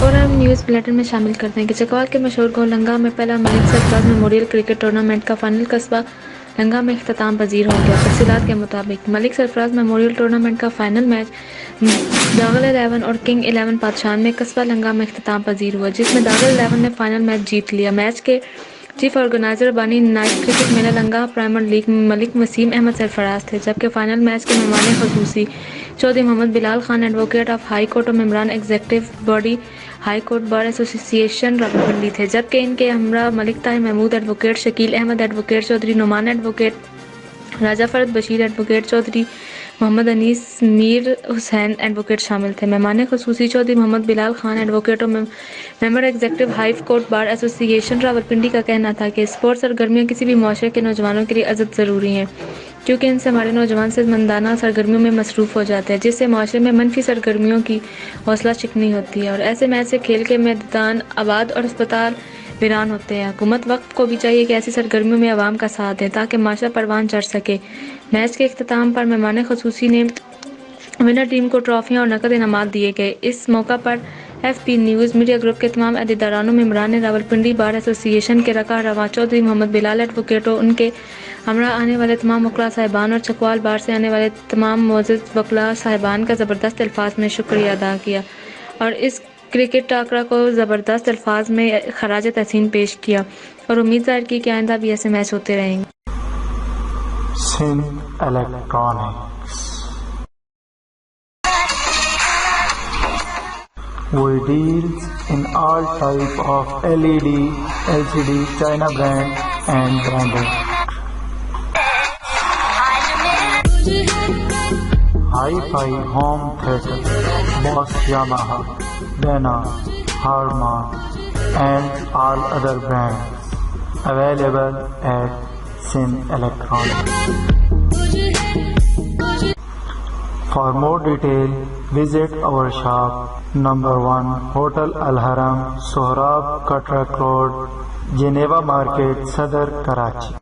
اور ہم news bulletin میں شامل کرتے ہیں کہ چکوال کے مشہور گول لنگا میں پہلا ملک سرفراز میموریل کرکٹ ٹورنامنٹ کا فائنل قصبہ لنگا میں اختتام پذیر ہو گیا۔ تفصیلات کے مطابق ملک سرفراز میموریل ٹورنامنٹ کا فائنل میچ داغل 11 اور کنگ 11 پادشان میں قصبہ لنگا میں اختتام پذیر ہوا، جس میں داغل 11 نے فائنل میچ جیت لیا۔ میچ کے چیف آرگنائزر بانی نائٹ کرکٹ میلہ لنگا پریمیئر لیگ ملک وسیم احمد سرفراز تھے، جبکہ فائنل میچ کے مہمان خصوصی Chaudhry Muhammad Bilal Khan advocate of high court اور ممبران executive body high court bar association Rawalpindi تھے، جبکہ ان کے ہمراہ Malik Tahir Mahmood advocate, Shakeel Ahmed advocate, Chaudhry Noman advocate, Raja Fard Bashir advocate, Chaudhry Muhammad Anees Mir Hussain advocate شامل تھے۔ مہمان خصوصی چودھری محمد بلال خان ایڈوکیٹ اور ممبر executive high court bar association Rawalpindi کا کہنا تھا کہ اسپورٹس سرگرمیاں کسی بھی معاشرے کے نوجوانوں کے لیے عزت ضروری ہیں، کیونکہ ان سے ہمارے نوجوان صحتمندانہ سرگرمیوں میں مصروف ہو جاتے ہیں، جس سے معاشرے میں منفی سرگرمیوں کی حوصلہ شکنی ہوتی ہے اور ایسے میچ سے کھیل کے میدان آباد اور اسپتال ویران ہوتے ہیں۔ حکومت وقت کو بھی چاہیے کہ ایسی سرگرمیوں میں عوام کا ساتھ دیں تاکہ معاشرہ پروان چڑھ سکے۔ میچ کے اختتام پر مہمان خصوصی نے ونر ٹیم کو ٹرافیاں اور نقد انعامات دیے گئے۔ اس موقع پر F P news media group کے تمام عہدیداران و ممبران راولپنڈی بار ایسوسی ایشن کے رکن رواں چودھری محمد بلال ایڈوکیٹ اور ان کے ہمراہ آنے والے تمام وکلاء صاحبان اور چکوال بار سے آنے والے تمام معزز وکلاء صاحبان کا زبردست الفاظ میں شکریہ ادا کیا اور اس کرکٹ ٹاکرا کو زبردست الفاظ میں خراج تحسین پیش کیا اور امید ظاہر کی کہ آئندہ بھی ایسے میچ ہوتے رہیں گے۔ Sindh electronics We deals in all type of LED, LCD, China brand and branded. Hi-Fi home theater, Boss Yamaha, Dana, Harman and all other brands available at Sindh Electronics. For more detail, visit our shop number 1, Hotel Al Haram, Sohrab Katrak Road, Geneva Market, Sadr, Karachi.